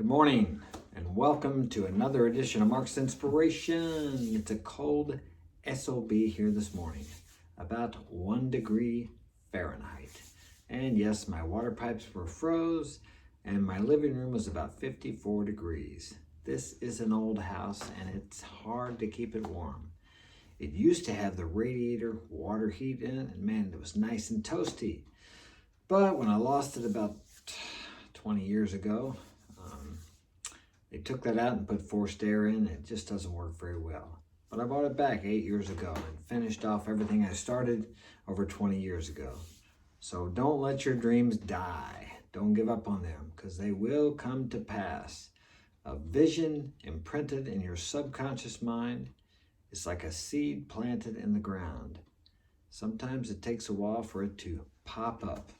Good morning and welcome to another edition of Mark's Inspiration. It's a cold SOB here this morning, about 1 degree Fahrenheit. And yes, my water pipes were froze and my living room was about 54 degrees. This is an old house and it's hard to keep it warm. It used to have the radiator water heat in it and man, it was nice and toasty. But when I lost it about 20 years ago, they took that out and put forced air in. It just doesn't work very well. But I bought it back 8 years ago and finished off everything I started over 20 years ago. So don't let your dreams die. Don't give up on them because they will come to pass. A vision imprinted in your subconscious mind is like a seed planted in the ground. Sometimes it takes a while for it to pop up.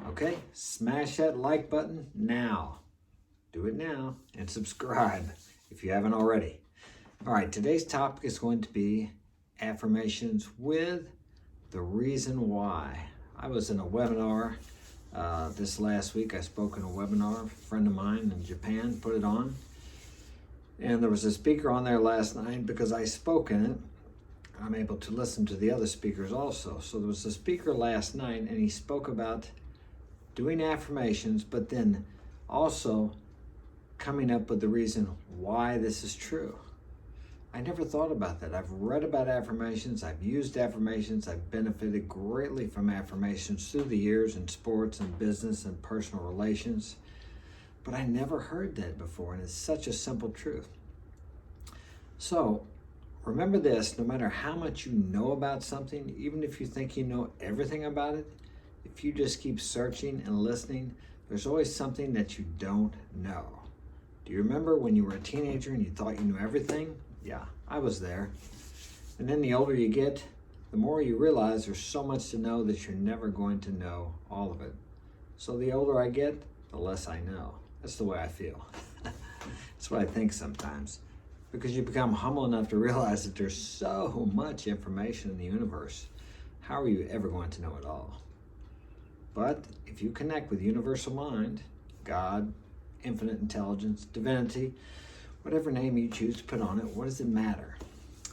Okay, smash that like button now. Do it now and subscribe if you haven't already. All right, today's topic is going to be affirmations with the reason why. I was in a webinar this last week. I spoke in a webinar. A friend of mine in Japan put it on. And there was a speaker on there last night. Because I spoke in it, I'm able to listen to the other speakers also. So there was a speaker last night and he spoke about doing affirmations, but then also coming up with the reason why this is true. I never thought about that. I've read about affirmations, I've used affirmations, I've benefited greatly from affirmations through the years in sports and business and personal relations, but I never heard that before, and it's such a simple truth. So remember this, no matter how much you know about something, even if you think you know everything about it, if you just keep searching and listening, there's always something that you don't know. Do you remember when you were a teenager and you thought you knew everything? Yeah, I was there. And then the older you get, the more you realize there's so much to know that you're never going to know all of it. So the older I get, the less I know. That's the way I feel. That's what I think sometimes. Because you become humble enough to realize that there's so much information in the universe. How are you ever going to know it all? But if you connect with universal mind, God, infinite intelligence, divinity, whatever name you choose to put on it, what does it matter?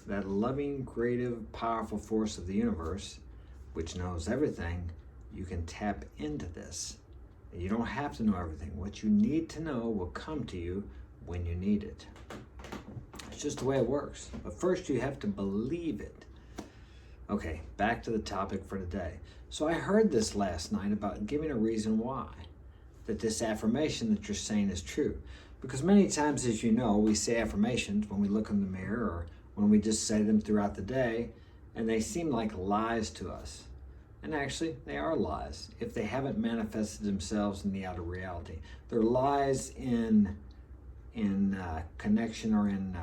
That loving, creative, powerful force of the universe, which knows everything, you can tap into this. You don't have to know everything. What you need to know will come to you when you need it. It's just the way it works. But first you have to believe it. Okay, back to the topic for today. So I heard this last night about giving a reason why. That this affirmation that you're saying is true. Because many times, as you know, we say affirmations when we look in the mirror or when we just say them throughout the day, and they seem like lies to us. And actually, they are lies if they haven't manifested themselves in the outer reality. They're lies in connection or in,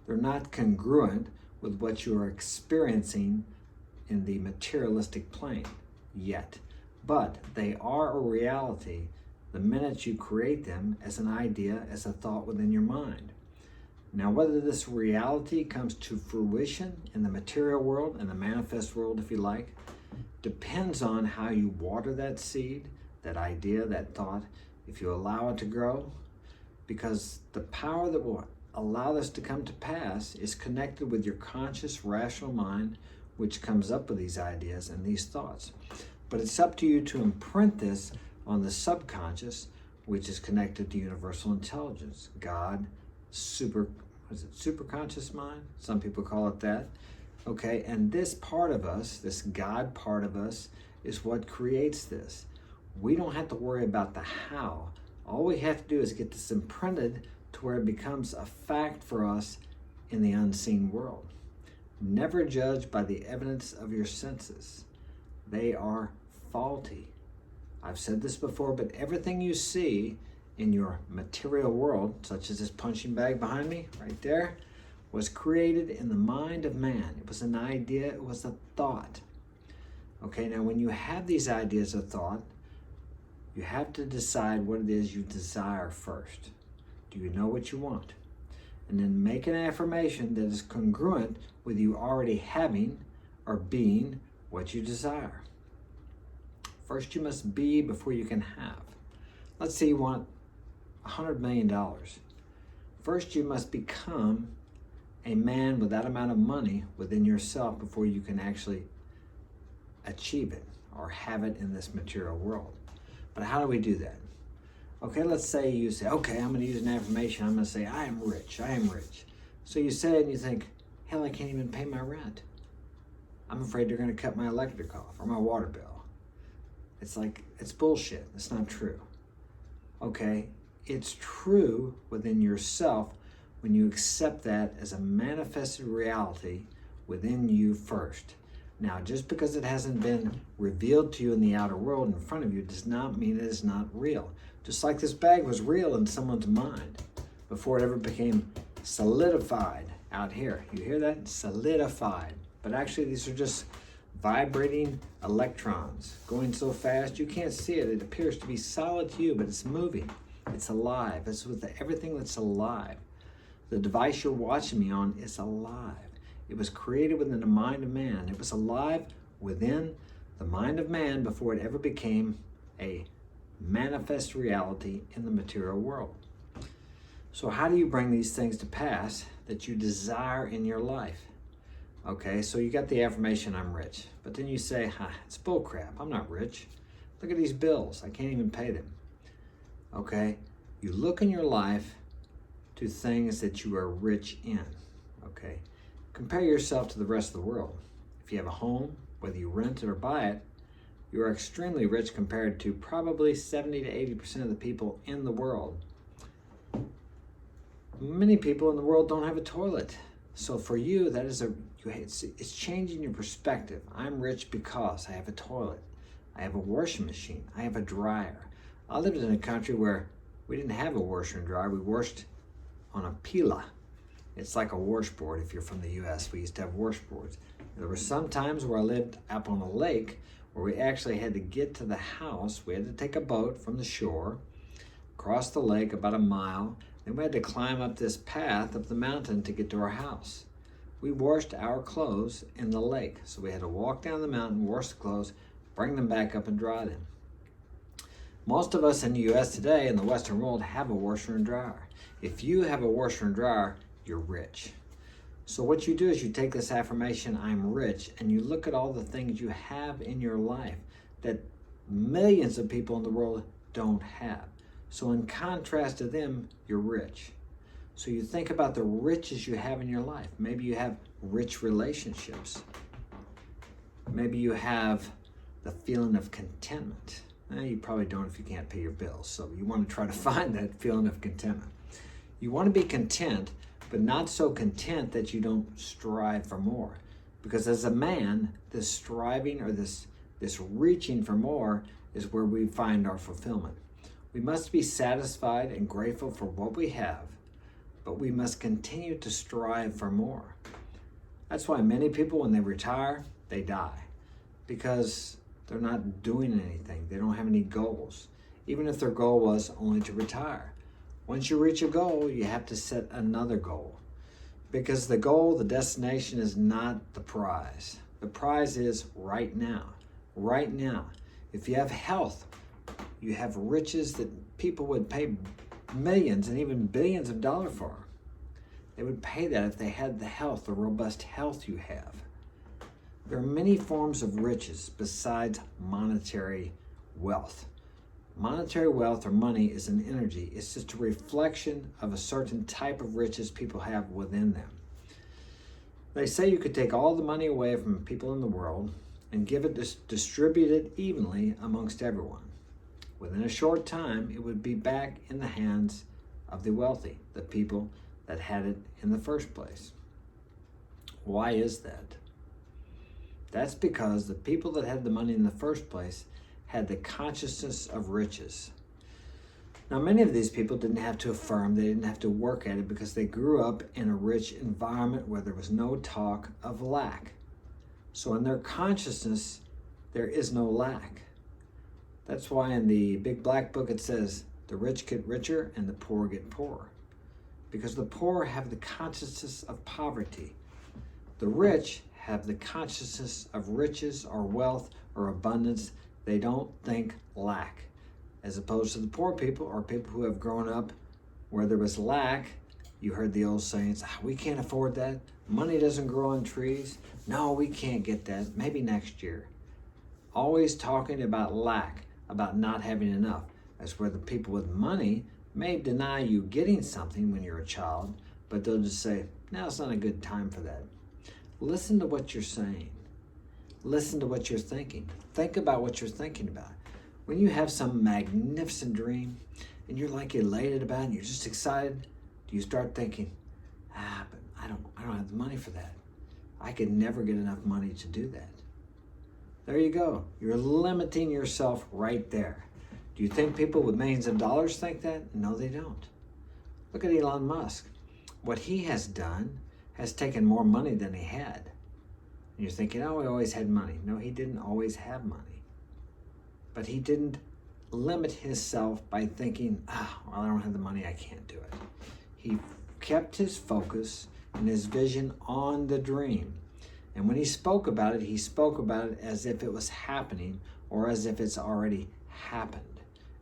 they're not congruent with what you are experiencing in the materialistic plane yet. But they are a reality the minute you create them as an idea, as a thought within your mind. Now, whether this reality comes to fruition in the material world, in the manifest world, if you like, depends on how you water that seed, that idea, that thought, if you allow it to grow, because the power that will allow this to come to pass is connected with your conscious, rational mind, which comes up with these ideas and these thoughts. But it's up to you to imprint this on the subconscious, which is connected to universal intelligence, God, superconscious mind? Some people call it that. Okay, and this part of us, this God part of us, is what creates this. We don't have to worry about the how. All we have to do is get this imprinted to where it becomes a fact for us in the unseen world. Never judge by the evidence of your senses. They are faulty. I've said this before, but everything you see in your material world, such as this punching bag behind me, right there, was created in the mind of man. It was an idea, it was a thought. Okay, now when you have these ideas of thought, you have to decide what it is you desire first. Do you know what you want? And then make an affirmation that is congruent with you already having or being what you desire. First, you must be before you can have. Let's say you want $100 million. First, you must become a man with that amount of money within yourself before you can actually achieve it or have it in this material world. But how do we do that? Okay, let's say you say, okay, I'm going to use an affirmation. I'm going to say, I am rich. I am rich. So you say it and you think, hell, I can't even pay my rent. I'm afraid they're going to cut my electric off or my water bill. It's like, it's bullshit. It's not true. Okay, it's true within yourself when you accept that as a manifested reality within you first. Now, just because it hasn't been revealed to you in the outer world in front of you does not mean it is not real. Just like this bag was real in someone's mind before it ever became solidified out here. You hear that? Solidified. But actually, these are just vibrating electrons going so fast you can't see it. It appears to be solid to you, but it's moving. It's alive. It's with everything that's alive. The device you're watching me on is alive. It was created within the mind of man. It was alive within the mind of man before it ever became a manifest reality in the material world. So how do you bring these things to pass that you desire in your life? Okay, so you got the affirmation, I'm rich. But then you say, it's bull crap. I'm not rich. Look at these bills. I can't even pay them. Okay, you look in your life to things that you are rich in. Okay, compare yourself to the rest of the world. If you have a home, whether you rent it or buy it, you are extremely rich compared to probably 70 to 80% of the people in the world. Many people in the world don't have a toilet. So for you, that is it's changing your perspective. I'm rich because I have a toilet. I have a washing machine. I have a dryer. I lived in a country where we didn't have a washer and dryer. We washed on a pila. It's like a washboard if you're from the US. We used to have washboards. There were some times where I lived up on a lake where we actually had to get to the house. We had to take a boat from the shore, cross the lake about a mile, then we had to climb up this path up the mountain to get to our house. We washed our clothes in the lake. So we had to walk down the mountain, wash the clothes, bring them back up and dry them. Most of us in the US today, in the Western world, have a washer and dryer. If you have a washer and dryer, you're rich. So what you do is you take this affirmation, I'm rich, and you look at all the things you have in your life that millions of people in the world don't have. So in contrast to them, you're rich. So you think about the riches you have in your life. Maybe you have rich relationships. Maybe you have the feeling of contentment. You probably don't if you can't pay your bills. So you want to try to find that feeling of contentment. You want to be content, but not so content that you don't strive for more. Because as a man, this striving or this reaching for more is where we find our fulfillment. We must be satisfied and grateful for what we have, but we must continue to strive for more. That's why many people, when they retire, they die. Because they're not doing anything. They don't have any goals. Even if their goal was only to retire. Once you reach a goal, you have to set another goal. Because the goal, the destination, is not the prize. The prize is right now. Right now. If you have health, you have riches that people would pay millions and even billions of dollars for. They would pay that if they had the health, the robust health you have. There are many forms of riches besides monetary wealth. Monetary wealth or money is an energy. It's just a reflection of a certain type of riches people have within them. They say you could take all the money away from people in the world and give it, distribute it evenly amongst everyone. Within a short time, it would be back in the hands of the wealthy, the people that had it in the first place. Why is that? That's because the people that had the money in the first place had the consciousness of riches. Now, many of these people didn't have to affirm, they didn't have to work at it because they grew up in a rich environment where there was no talk of lack. So in their consciousness, there is no lack. That's why in the Big Black Book it says, the rich get richer and the poor get poorer. Because the poor have the consciousness of poverty. The rich have the consciousness of riches or wealth or abundance. They don't think lack. as opposed to the poor people or people who have grown up where there was lack. You heard the old sayings, we can't afford that. Money doesn't grow on trees. No, we can't get that. Maybe next year. Always talking about lack, about not having enough. That's where the people with money may deny you getting something when you're a child, but they'll just say, now it's not a good time for that. Listen to what you're saying. Listen to what you're thinking. Think about what you're thinking about. When you have some magnificent dream and you're like elated about it and you're just excited, do you start thinking, but I don't have the money for that. I could never get enough money to do that. There you go. You're limiting yourself right there. Do you think people with millions of dollars think that? No, they don't. Look at Elon Musk. What he has done has taken more money than he had. And you're thinking, oh, he always had money. No, he didn't always have money. But he didn't limit himself by thinking, well, I don't have the money, I can't do it. He kept his focus and his vision on the dream. And when he spoke about it as if it was happening or as if it's already happened.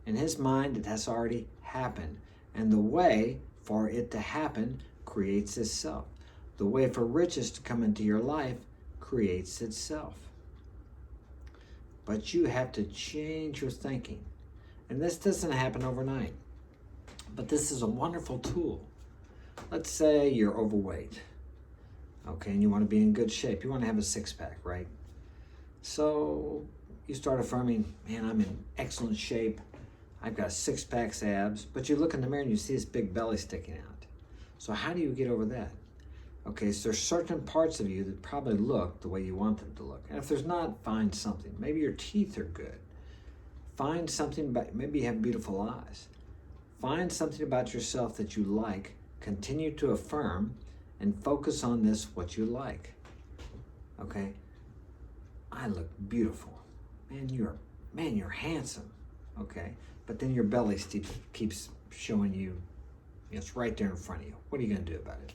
In his mind, it has already happened. And the way for it to happen creates itself. The way for riches to come into your life creates itself. But you have to change your thinking. And this doesn't happen overnight. But this is a wonderful tool. Let's say you're overweight. Okay, and you want to be in good shape. You want to have a six-pack, right? So you start affirming, man, I'm in excellent shape. I've got six-pack abs. But you look in the mirror and you see this big belly sticking out. So how do you get over that? Okay, so there's certain parts of you that probably look the way you want them to look. And if there's not, find something. Maybe your teeth are good. Find something, maybe you have beautiful eyes. Find something about yourself that you like. Continue to affirm and focus on this, what you like. Okay? I look beautiful. Man, you're handsome. Okay? But then your belly keeps showing you, it's right there in front of you. What are you going to do about it?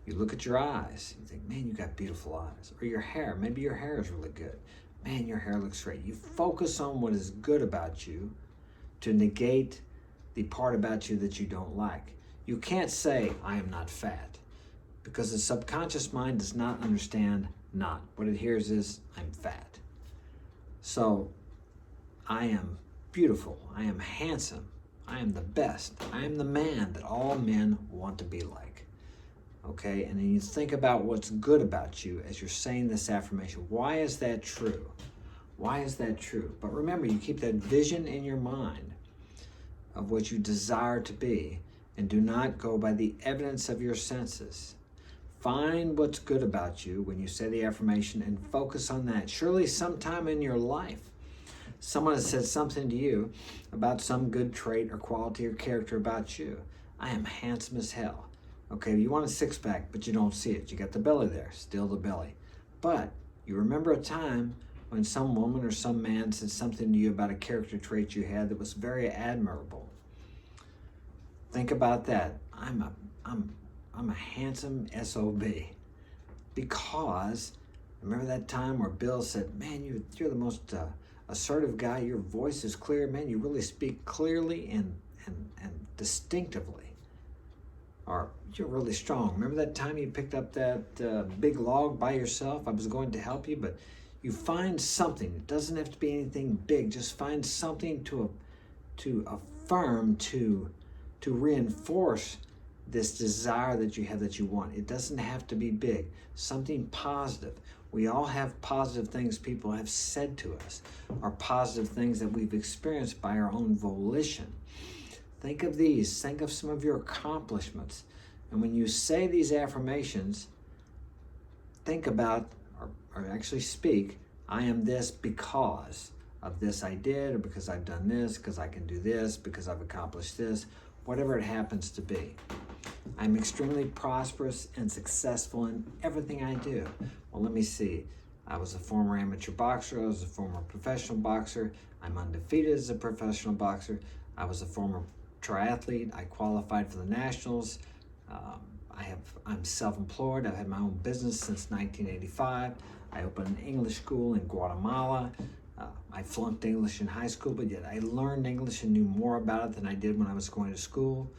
You look at your eyes. You think, man, you got beautiful eyes. Or your hair. Maybe your hair is really good. Man, your hair looks great. You focus on what is good about you to negate the part about you that you don't like. You can't say, I am not fat. Because the subconscious mind does not understand not. What it hears is, I'm fat. So, I am beautiful. I am handsome. I am the best. I am the man that all men want to be like. Okay, and then you think about what's good about you as you're saying this affirmation. Why is that true? Why is that true? But remember, you keep that vision in your mind of what you desire to be, and do not go by the evidence of your senses. Find what's good about you when you say the affirmation and focus on that. Surely sometime in your life, someone has said something to you about some good trait or quality or character about you. I am handsome as hell. Okay, you want a six-pack, but you don't see it. You got the belly there, still the belly. But you remember a time when some woman or some man said something to you about a character trait you had that was very admirable. Think about that. I'm a handsome SOB. Because, remember that time where Bill said, man, you're the most assertive guy. Your voice is clear. Man, you really speak clearly and distinctively. Or you're really strong. Remember that time you picked up that big log by yourself? I was going to help you, but you find something. It doesn't have to be anything big. Just find something to affirm, to reinforce this desire that you have that you want. It doesn't have to be big. Something positive. We all have positive things people have said to us, or positive things that we've experienced by our own volition. Think of these. Think of some of your accomplishments. And when you say these affirmations, think about, or actually speak, I am this because of this I did, or because I've done this, because I can do this, because I've accomplished this, whatever it happens to be. I'm extremely prosperous and successful in everything I do. Well, let me see. I was a former amateur boxer. I was a former professional boxer. I'm undefeated as a professional boxer. I was a former triathlete. I qualified for the nationals. I'm self-employed. I've had my own business since 1985. I opened an English school in Guatemala. I flunked English in high school, but yet I learned English and knew more about it than I did when I was going to school.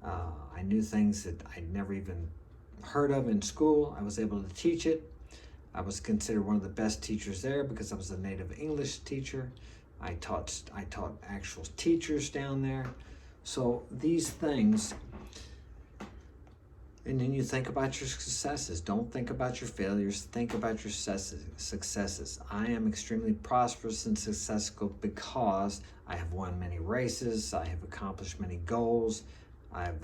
I knew things that I'd never even heard of in school. I was able to teach it. I was considered one of the best teachers there because I was a native English teacher. I taught actual teachers down there. So these things, and then you think about your successes. Don't think about your failures. Think about your successes. I am extremely prosperous and successful because I have won many races. I have accomplished many goals. I've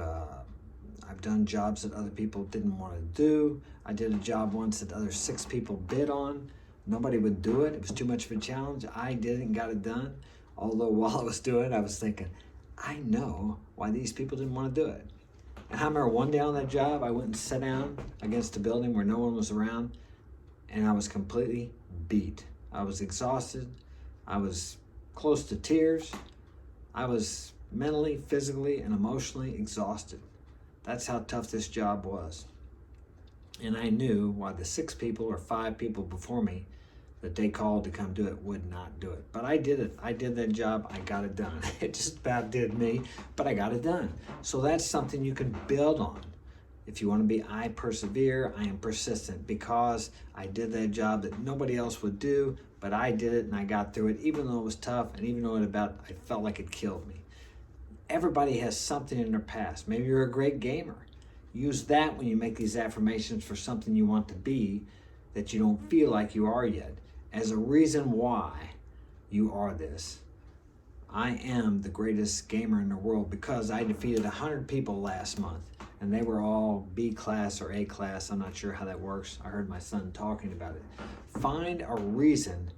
done jobs that other people didn't want to do. I did a job once that other 6 people bid on. Nobody would do it. It was too much of a challenge. I did it and got it done. Although while I was doing it, I was thinking, I know why these people didn't want to do it. And I remember one day on that job, I went and sat down against a building where no one was around, and I was completely beat. I was exhausted. I was close to tears. I was mentally, physically, and emotionally exhausted. That's how tough this job was. And I knew why the 6 people or 5 people before me that they called to come do it would not do it. But I did it. I did that job. I got it done. It just about did me, but I got it done. So that's something you can build on. If you want to be, I persevere, I am persistent because I did that job that nobody else would do, but I did it and I got through it, even though it was tough and even though I felt like it killed me. Everybody has something in their past. Maybe you're a great gamer. Use that when you make these affirmations for something you want to be that you don't feel like you are yet, as a reason why you are this. I am the greatest gamer in the world because I defeated 100 people last month, and they were all B class or A class. I'm not sure how that works. I heard my son talking about it. Find a reason.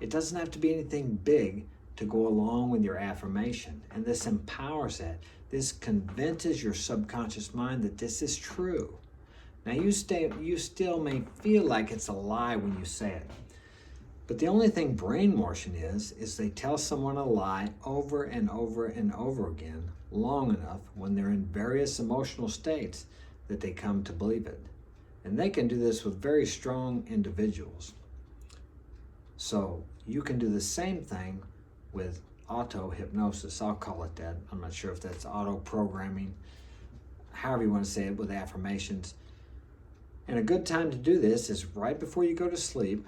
It doesn't have to be anything big to go along with your affirmation, and this empowers that. This convinces your subconscious mind that this is true. Now you still may feel like it's a lie when you say it, but the only thing brainwashing is they tell someone a lie over and over and over again long enough when they're in various emotional states that they come to believe it. And they can do this with very strong individuals. So you can do the same thing with auto-hypnosis. I'll call it that. I'm not sure if that's auto-programming, however you want to say it, with affirmations. And a good time to do this is right before you go to sleep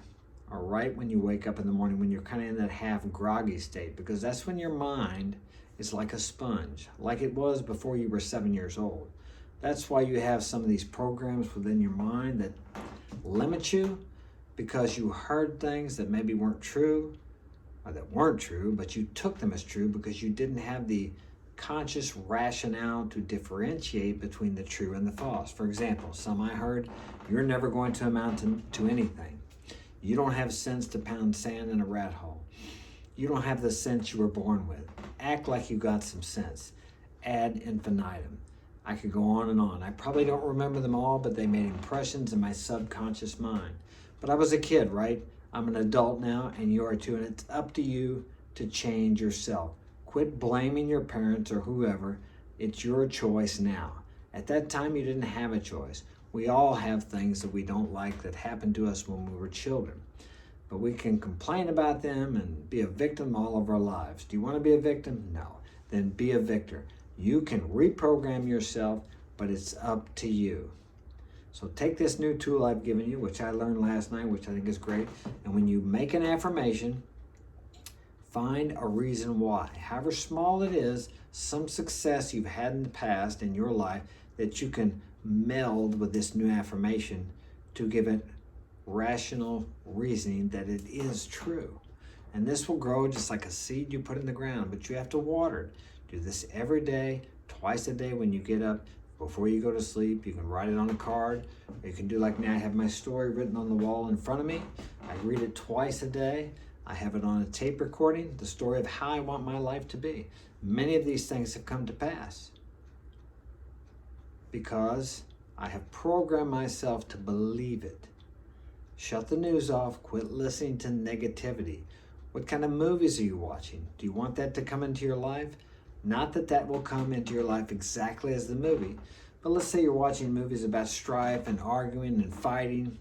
or right when you wake up in the morning when you're kind of in that half groggy state, because that's when your mind is like a sponge, like it was before you were 7 years old. That's why you have some of these programs within your mind that limit you because you heard things that maybe weren't true, or that weren't true, but you took them as true because you didn't have the conscious rationale to differentiate between the true and the false. For example, some I heard, you're never going to amount to anything. You don't have sense to pound sand in a rat hole. You don't have the sense you were born with. Act like you got some sense. Ad infinitum. I could go on and on. I probably don't remember them all, but they made impressions in my subconscious mind. But I was a kid, right? I'm an adult now, and you are too, and it's up to you to change yourself. Quit blaming your parents or whoever. It's your choice now. At that time, you didn't have a choice. We all have things that we don't like that happened to us when we were children. But we can complain about them and be a victim all of our lives. Do you want to be a victim? No. Then be a victor. You can reprogram yourself, but it's up to you. So take this new tool I've given you, which I learned last night, which I think is great. And when you make an affirmation, find a reason why. However small it is, some success you've had in the past in your life that you can meld with this new affirmation to give it rational reasoning that it is true. And this will grow just like a seed you put in the ground, but you have to water it. Do this every day, twice a day when you get up, before you go to sleep. You can write it on a card. Or you can do like me. I have my story written on the wall in front of me. I read it twice a day. I have it on a tape recording, the story of how I want my life to be. Many of these things have come to pass because I have programmed myself to believe it. Shut the news off. Quit listening to negativity. What kind of movies are you watching? Do you want that to come into your life? Not that that will come into your life exactly as the movie, but let's say you're watching movies about strife and arguing and fighting.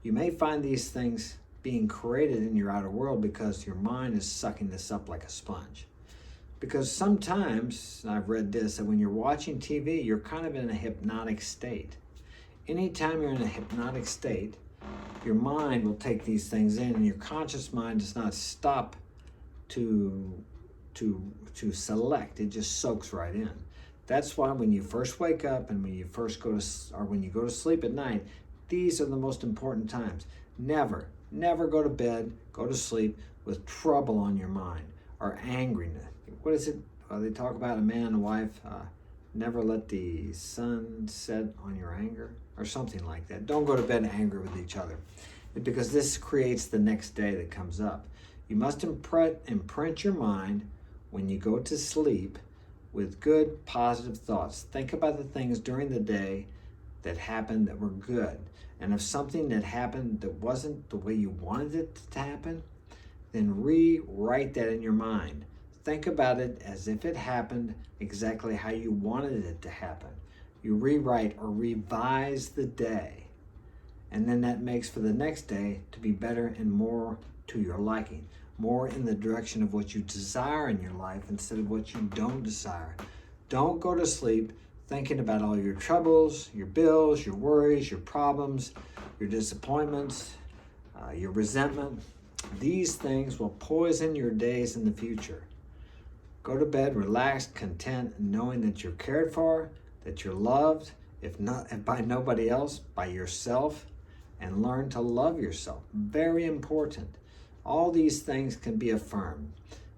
You may find these things being created in your outer world because your mind is sucking this up like a sponge. Because sometimes, I've read this, that when you're watching TV, you're kind of in a hypnotic state. Anytime you're in a hypnotic state, your mind will take these things in, and your conscious mind does not stop to select. It just soaks right in. That's why when you first wake up and when you first go to, or when you go to sleep at night, these are the most important times. Never go to bed, go to sleep with trouble on your mind or angriness. What is it? They talk about a man and a wife. Never let the sun set on your anger, or something like that. Don't go to bed angry with each other, because this creates the next day that comes up. You must imprint your mind when you go to sleep with good, positive thoughts. Think about the things during the day that happened that were good. And if something that happened that wasn't the way you wanted it to happen, then rewrite that in your mind. Think about it as if it happened exactly how you wanted it to happen. You rewrite or revise the day. And then that makes for the next day to be better and more to your liking. More in the direction of what you desire in your life instead of what you don't desire. Don't go to sleep thinking about all your troubles, your bills, your worries, your problems, your disappointments, your resentment. These things will poison your days in the future. Go to bed relaxed, content, knowing that you're cared for, that you're loved, if by nobody else, by yourself, and learn to love yourself. Very important. All these things can be affirmed.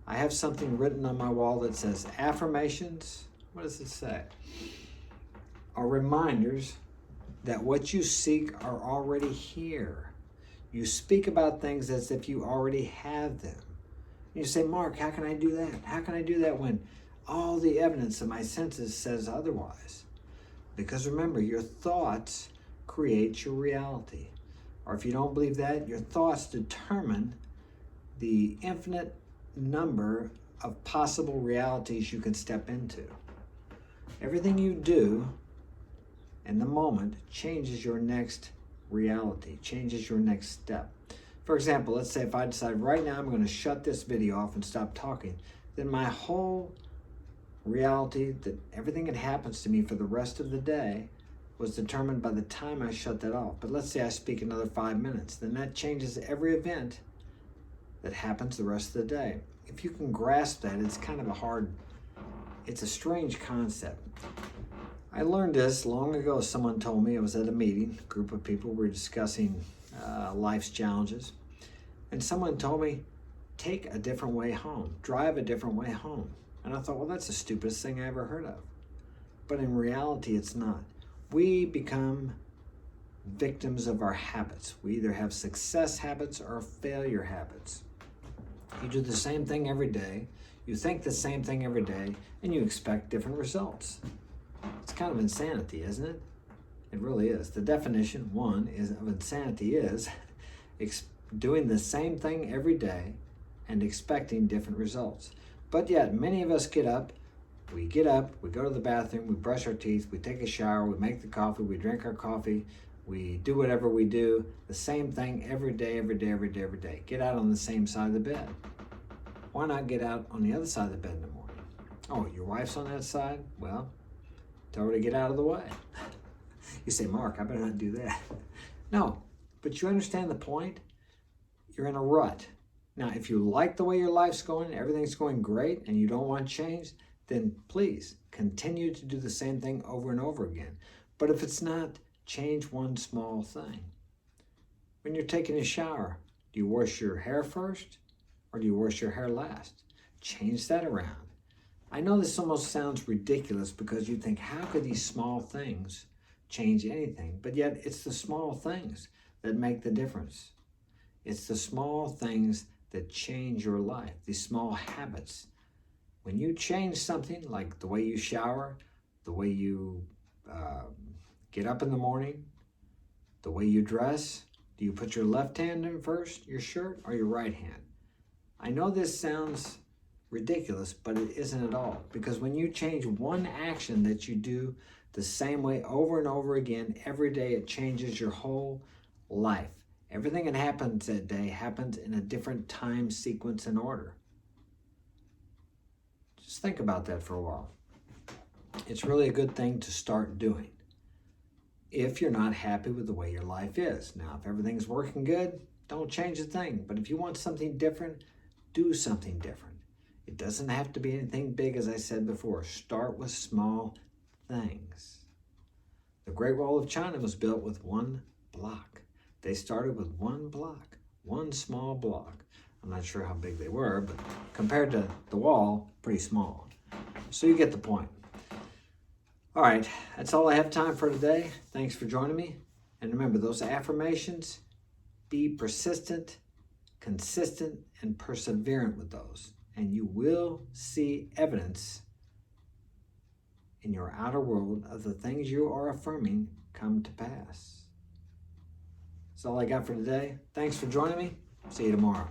I have something written on my wall that says affirmations. What does it say? Are reminders that what you seek are already here. You speak about things as if you already have them. You say, Mark, how can I do that? How can I do that when all the evidence of my senses says otherwise? Because remember, your thoughts create your reality. Or if you don't believe that, your thoughts determine the infinite number of possible realities you can step into. Everything you do in the moment changes your next reality, changes your next step. For example, let's say if I decide right now I'm going to shut this video off and stop talking, then my whole reality, that everything that happens to me for the rest of the day, was determined by the time I shut that off. But let's say I speak another 5 minutes, then that changes every event that happens the rest of the day. If you can grasp that, it's a strange concept. I learned this long ago. Someone told me, I was at a meeting, a group of people were discussing life's challenges, and someone told me, take a different way home, drive a different way home. And I thought, well, that's the stupidest thing I ever heard of. But in reality, it's not. We become victims of our habits. We either have success habits or failure habits. You do the same thing every day, you think the same thing every day, and you expect different results. It's kind of insanity, isn't it? It really is. The definition, of insanity is doing the same thing every day and expecting different results. But yet, many of us get up, we go to the bathroom, we brush our teeth, we take a shower, we make the coffee, we drink our coffee, we do whatever we do, the same thing every day. Get out on the same side of the bed. Why not get out on the other side of the bed in the morning? Oh, your wife's on that side? Well, tell her to get out of the way. You say, Mark, I better not do that. No, but you understand the point? You're in a rut. Now, if you like the way your life's going, everything's going great, and you don't want change, then please continue to do the same thing over and over again. But if it's not, change one small thing. When you're taking a shower, do you wash your hair first or do you wash your hair last? Change that around. I know this almost sounds ridiculous because you think, how could these small things change anything? But yet it's the small things that make the difference. It's the small things that change your life, these small habits. When you change something like the way you shower, the way you get up in the morning, the way you dress, do you put your left hand in first, your shirt, or your right hand? I know this sounds ridiculous, but it isn't at all. Because when you change one action that you do the same way over and over again every day, it changes your whole life. Everything that happens that day happens in a different time sequence and order. Just think about that for a while. It's really a good thing to start doing if you're not happy with the way your life is. Now, if everything's working good, don't change a thing. But if you want something different, do something different. It doesn't have to be anything big, as I said before. Start with small things. The Great Wall of China was built with one block. They started with one block, one small block. I'm not sure how big they were, but compared to the wall, pretty small. So you get the point. All right, that's all I have time for today. Thanks for joining me. And remember, those affirmations, be persistent, consistent, and perseverant with those. And you will see evidence in your outer world of the things you are affirming come to pass. That's all I got for today. Thanks for joining me. See you tomorrow.